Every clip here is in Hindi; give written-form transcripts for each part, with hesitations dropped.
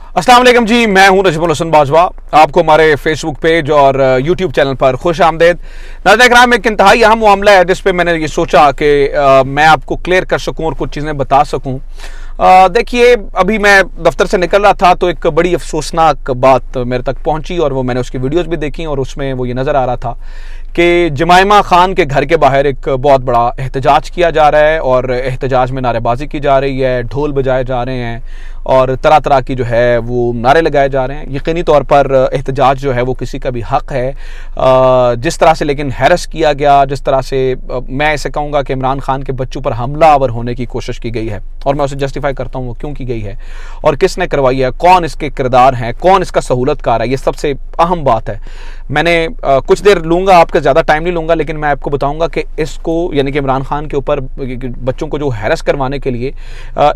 अस्सलाम वालेकुम जी, मैं हूं नजमुल हसन बाजवा। आपको हमारे फेसबुक पेज और यूट्यूब चैनल पर खुश आमदेद। नाज़रीन इकराम, एक इंतहाई अहम मामला है जिस पे मैंने ये सोचा कि मैं आपको क्लियर कर सकूं और कुछ चीज़ें बता सकूं। देखिए, अभी मैं दफ्तर से निकल रहा था तो एक बड़ी अफसोसनाक बात मेरे तक पहुंची और वो मैंने उसकी वीडियोस भी देखी और उसमें वो ये नज़र आ रहा था कि जमाइमा खान के घर के बाहर एक बहुत बड़ा एहतजाज किया जा रहा है और एहतजाज में नारेबाजी की जा रही है, ढोल बजाए जा रहे हैं और तरह तरह की जो है वो नारे लगाए जा रहे हैं। यकीनी तौर पर एहतजाज जो है वो किसी का भी हक है। जिस तरह से लेकिन हैरस किया गया, जिस तरह से मैं ऐसे कहूँगा कि इमरान खान के बच्चों पर हमलावर होने की कोशिश की गई है और मैं उसे जस्टिफाई करता हूँ वो क्यों की गई है और किसने करवाई है, कौन इसके किरदार हैं, कौन इसका सहूलतकार है, ये सबसे अहम बात है। मैंने कुछ देर लूँगा, आपका ज़्यादा टाइम नहीं लूँगा, लेकिन मैं आपको बताऊँगा कि इसको यानी कि इमरान खान के ऊपर बच्चों को जो हैरस करवाने के लिए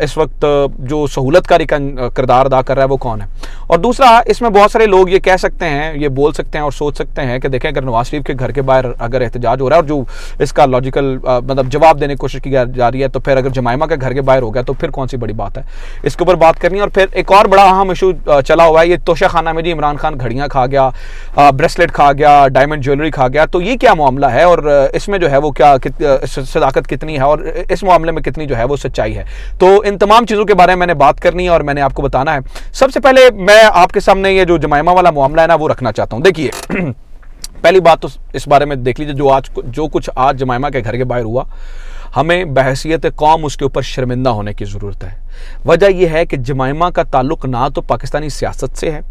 इस वक्त जो सहूलतकारी का किरदार अदा कर रहा है वो कौन है। और दूसरा, इसमें बहुत सारे लोग ये कह सकते हैं, ये बोल सकते हैं और सोच सकते हैं कि देखें, अगर नवाज शरीफ के घर के बाहर अगर एहतजाज हो रहा है और जो इसका लॉजिकल मतलब जवाब देने की कोशिश की जा रही है, तो फिर अगर जमाइमा के घर के बाहर हो गया तो फिर कौन सी बड़ी बात है। इसके ऊपर बात करनी है। और फिर एक और बड़ा अहम इशू चला हुआ है, ये तोशा खाना में जी इमरान खान घड़ियाँ खा गया, ब्रेसलेट खा गया, डायमंड ज्वेलरी खा गया, तो ये क्या मामला है और इसमें जो है वो क्या सदाकत कितनी है और इस मामले में कितनी जो है वो सच्चाई है। तो इन तमाम चीज़ों के बारे में मैंने बात करनी है और मैंने आपको बताना है। सबसे पहले मैं आपके सामने ये जो जमाइमा वाला मामला है ना वो रखना चाहता हूँ। देखिए पहली बात तो इस बारे में देख लीजिए, जो कुछ आज जमाइमा के घर के बाहर हुआ, हमें बहसीयत कौम उसके ऊपर शर्मिंदा होने की ज़रूरत है। वजह यह है कि जमाइमा का ताल्लुक ना तो पाकिस्तानी सियासत से है,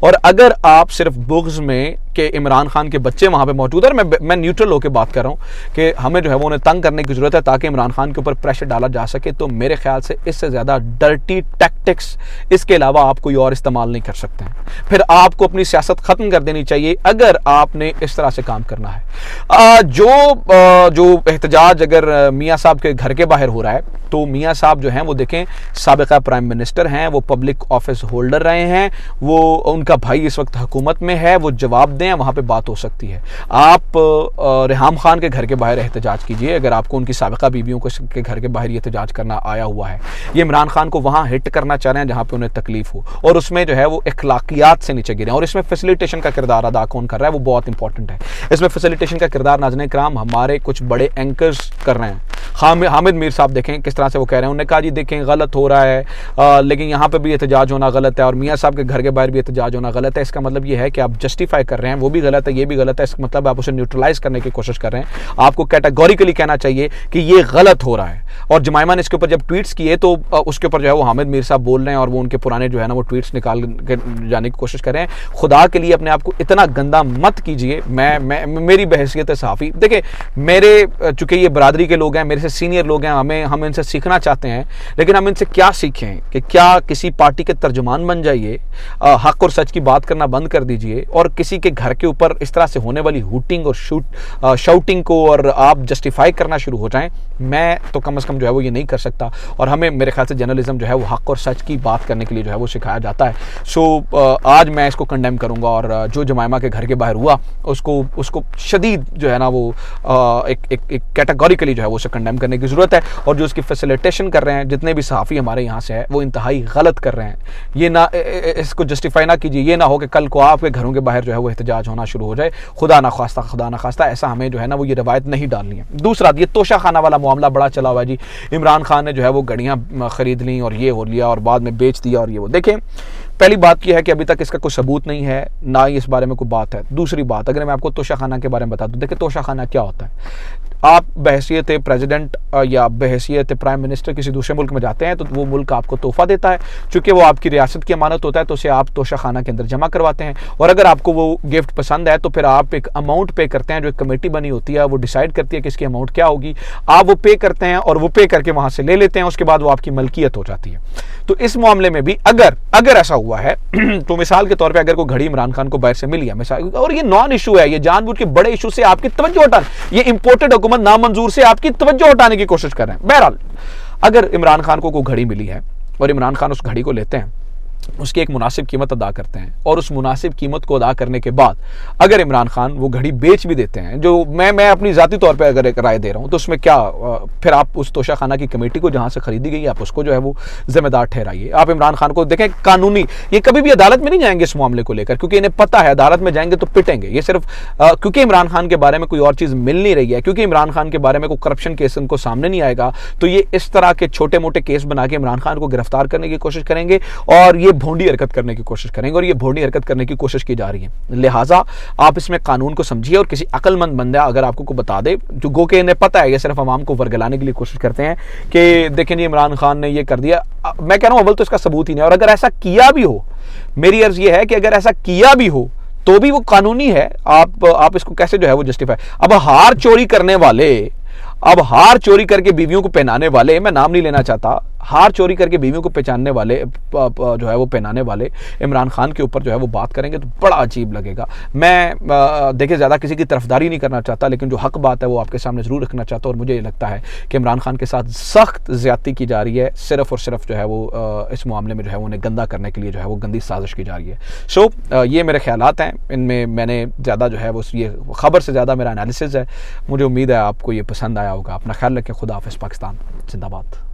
और अगर आप सिर्फ बुग़्ज़ में कि इमरान खान के बच्चे वहाँ पे मौजूद है, और मैं न्यूट्रल होकर बात कर रहा हूँ कि हमें जो है वो उन्हें तंग करने की ज़रूरत है ताकि इमरान खान के ऊपर प्रेशर डाला जा सके, तो मेरे ख्याल से इससे ज़्यादा डर्टी टैक्टिक्स इसके अलावा आप कोई और इस्तेमाल नहीं कर सकते हैं। फिर आपको अपनी सियासत ख़त्म कर देनी चाहिए अगर आपने इस तरह से काम करना है। जो एहतजाज अगर मियाँ साहब के घर के बाहर हो रहा है, तो मियाँ साहब जो हैं वो देखें साबिक़ा प्राइम मिनिस्टर हैं, वो पब्लिक ऑफिस होल्डर रहे हैं, वो उनका भाई इस वक्त हुकूमत में है, वो जवाब दें, वहाँ पे बात हो सकती है। आप रेहाम खान के घर के बाहर एहतजाज कीजिए अगर आपको उनकी साबिक़ा बीवियों के घर के बाहर ये एहतजाज करना आया हुआ है। ये इमरान खान को वहाँ हिट करना चाह रहे हैं जहाँ पे उन्हें तकलीफ हो, और उसमें जो है वो अखलाकियात से नीचे गिरे। और इसमें फैसिलिटेशन का किरदार अदा कौन कर रहा है वो बहुत इंपॉर्टेंट है। इसमें फैसिलिटेशन का किरदार नाज़रीन इकराम हमारे कुछ बड़े एंकर्स कर रहे हैं। हामिद मीर साहब देखें किस तरह से वो कह रहे हैं, उन्होंने कहा जी देखें गलत हो रहा है, लेकिन यहाँ पे भी एहतजाज होना गलत है और मियाँ साहब के घर के बाहर भी एहतजाज होना गलत है। इसका मतलब ये है कि आप जस्टिफाई कर रहे हैं, वो भी गलत है, ये भी गलत है। इसका मतलब आप उसे न्यूट्रलाइज करने की कोशिश कर रहे हैं। आपको कैटेगोरिकली कहना चाहिए कि ये गलत हो रहा है। और जमाइमा ने इसके ऊपर जब ट्वीट्स किए तो उसके ऊपर जो है वो हामिद मीर साहब बोल रहे हैं और वो उनके पुराने जो है ना वो ट्वीट्स निकाल के जाने की कोशिश कर रहे हैं। खुदा के लिए अपने आप को इतना गंदा मत कीजिए। मेरी बहसियत है सहाफ़ी, देखिए मेरे चूँकि ये बरादरी के लोग हैं, मेरे से सीनियर लोग हैं, हम इनसे सीखना चाहते हैं, लेकिन हम इनसे क्या सीखें कि क्या किसी पार्टी के तर्जुमान बन जाइए, हक और सच की बात करना बंद कर दीजिए और किसी के घर के ऊपर इस तरह से होने वाली हूटिंग और शाउटिंग को और आप जस्टिफाई करना शुरू हो जाएं। मैं तो कम से कम जो है वो ये नहीं कर सकता, और हमें मेरे ख्याल से जर्नलिज्म जो है वो हक और सच की बात करने के लिए जो है वो सिखाया जाता है। आज मैं इसको कंडेम करूँगा और जो जमाइमा के घर के बाहर हुआ उसको शदीद जो है ना वो एक कैटेगोरिकली जो है वो उसे कंडेम करने की ज़रूरत है। और जो उसकी फैसिलिटेशन कर रहे हैं जितने भी सहाफ़ी हमारे यहाँ से है वो इंतहाई गलत कर रहे हैं। ये ना इसको जस्टिफाई ना कीजिए, ये ना हो कि कल को आपके घरों के बाहर जो है वो एहतजाज होना शुरू हो जाए। खुदा ना खास्ता ऐसा हमें जो है ना वो ये रवायत नहीं डालनी है। दूसरा, ये तोशा खाना वाला मामला बड़ा चला हुआ है जी। इमरान खान ने जो है वो घड़ियाँ खरीद ली और ये हो लिया और बाद में बेच दिया और ये वो। देखें, पहली बात यह है कि अभी तक इसका कोई सबूत नहीं है, ना ही इस बारे में कोई बात है। दूसरी बात, अगर मैं आपको तोशा खाना के बारे में बता दूं, देखिए तोशा खाना क्या होता है। आप बहसियत प्रेसिडेंट या बहसियत प्राइम मिनिस्टर किसी दूसरे मुल्क में जाते हैं तो वो मुल्क आपको तोहफा देता है, चूँकि वो आपकी रियासत की अमानत होता है, तो उसे आप तोशा खाना के अंदर जमा करवाते हैं। और अगर आपको वो गिफ्ट पसंद है तो फिर आप एक अमाउंट पे करते हैं, जो एक कमेटी बनी होती है वो डिसाइड करती है कि इसकी अमाउंट क्या होगी। आप वो पे करते हैं और वो पे करके वहाँ से ले लेते हैं, उसके बाद वो आपकी मलकियत हो जाती है। तो इस मामले में भी अगर ऐसा हुआ है तो मिसाल के तौर पे अगर कोई घड़ी इमरान खान को बाहर से मिली है मिसाल, और ये नॉन इशू है, ये जानबूझ के बड़े इशू से आपकी तवज्जो हटाने, ये इंपोर्टेड हुकूमत नामंजूर से आपकी तवज्जो हटाने की कोशिश कर रहे हैं। बहरहाल, अगर इमरान खान को कोई घड़ी मिली है और इमरान खान उस घड़ी को लेते हैं उसकी एक मुनासिब कीमत अदा करते हैं और उस मुनासिब कीमत को अदा करने के बाद अगर इमरान खान वो घड़ी बेच भी देते हैं, जो मैं अपनी ज़ाती तौर पे अगर एक राय दे रहा हूँ, तो उसमें क्या फिर आप उस तोशाखाना की कमेटी को जहाँ से खरीदी गई आप उसको जो है वो जिम्मेदार ठहराइए। आप इमरान खान को देखें, कानूनी ये कभी भी अदालत में नहीं जाएंगे इस मामले को लेकर, क्योंकि इन्हें पता है अदालत में जाएंगे तो पिटेंगे। ये सिर्फ क्योंकि इमरान खान के बारे में कोई और चीज़ मिल नहीं रही है, क्योंकि इमरान खान के बारे में कोई करप्शन केस उनको सामने नहीं आएगा, तो ये इस तरह के छोटे मोटे केस बना के इमरान खान को गिरफ्तार करने की कोशिश करेंगे और ये भोंडी हरकत करने की कोशिश करेंगे, और ये भोंडी हरकत करने की कोशिश की जा रही है। लिहाजा आप इसमें कानून को समझिए और किसी अक्लमंद बंदा अगर आपको को बता दे, जो गो के इन्हें पता है ये सिर्फ अवाम को वर्गलाने के लिए कोशिश करते हैं कि देखें जी इमरान खान ने ये कर दिया, मैं कह रहा हूं अव्वल तो इसका सबूत ही नहीं, और अगर ऐसा किया भी हो, मेरी अर्ज ये है कि अगर ऐसा किया भी हो तो भी वो कानूनी है। आप इसको कैसे जो है वो जस्टिफाई, अब हार चोरी करके बीवियों को पहनाने वाले, मैं नाम नहीं लेना चाहता, हार चोरी करके बीवियों को पहचानने वाले जो है वो पहनाने वाले इमरान खान के ऊपर जो है वो बात करेंगे तो बड़ा अजीब लगेगा। मैं देखिए ज़्यादा किसी की तरफदारी नहीं करना चाहता, लेकिन जो हक बात है वो आपके सामने ज़रूर रखना चाहता हूँ, और मुझे ये लगता है कि इमरान खान के साथ सख्त ज़्यादती की जा रही है, सिर्फ और सिर्फ जो है वो इस मामले में जो है उन्हें गंदा करने के लिए जो है वो गंदी साजिश की जा रही है। सो ये मेरे ख्यालात हैं, इनमें मैंने ज़्यादा जो है वो ये खबर से ज़्यादा मेरा एनालिसिस है। मुझे उम्मीद है आपको ये पसंद आया होगा। अपना ख्याल रखें। खुदा हाफ़िज़। पाकिस्तान जिंदाबाद।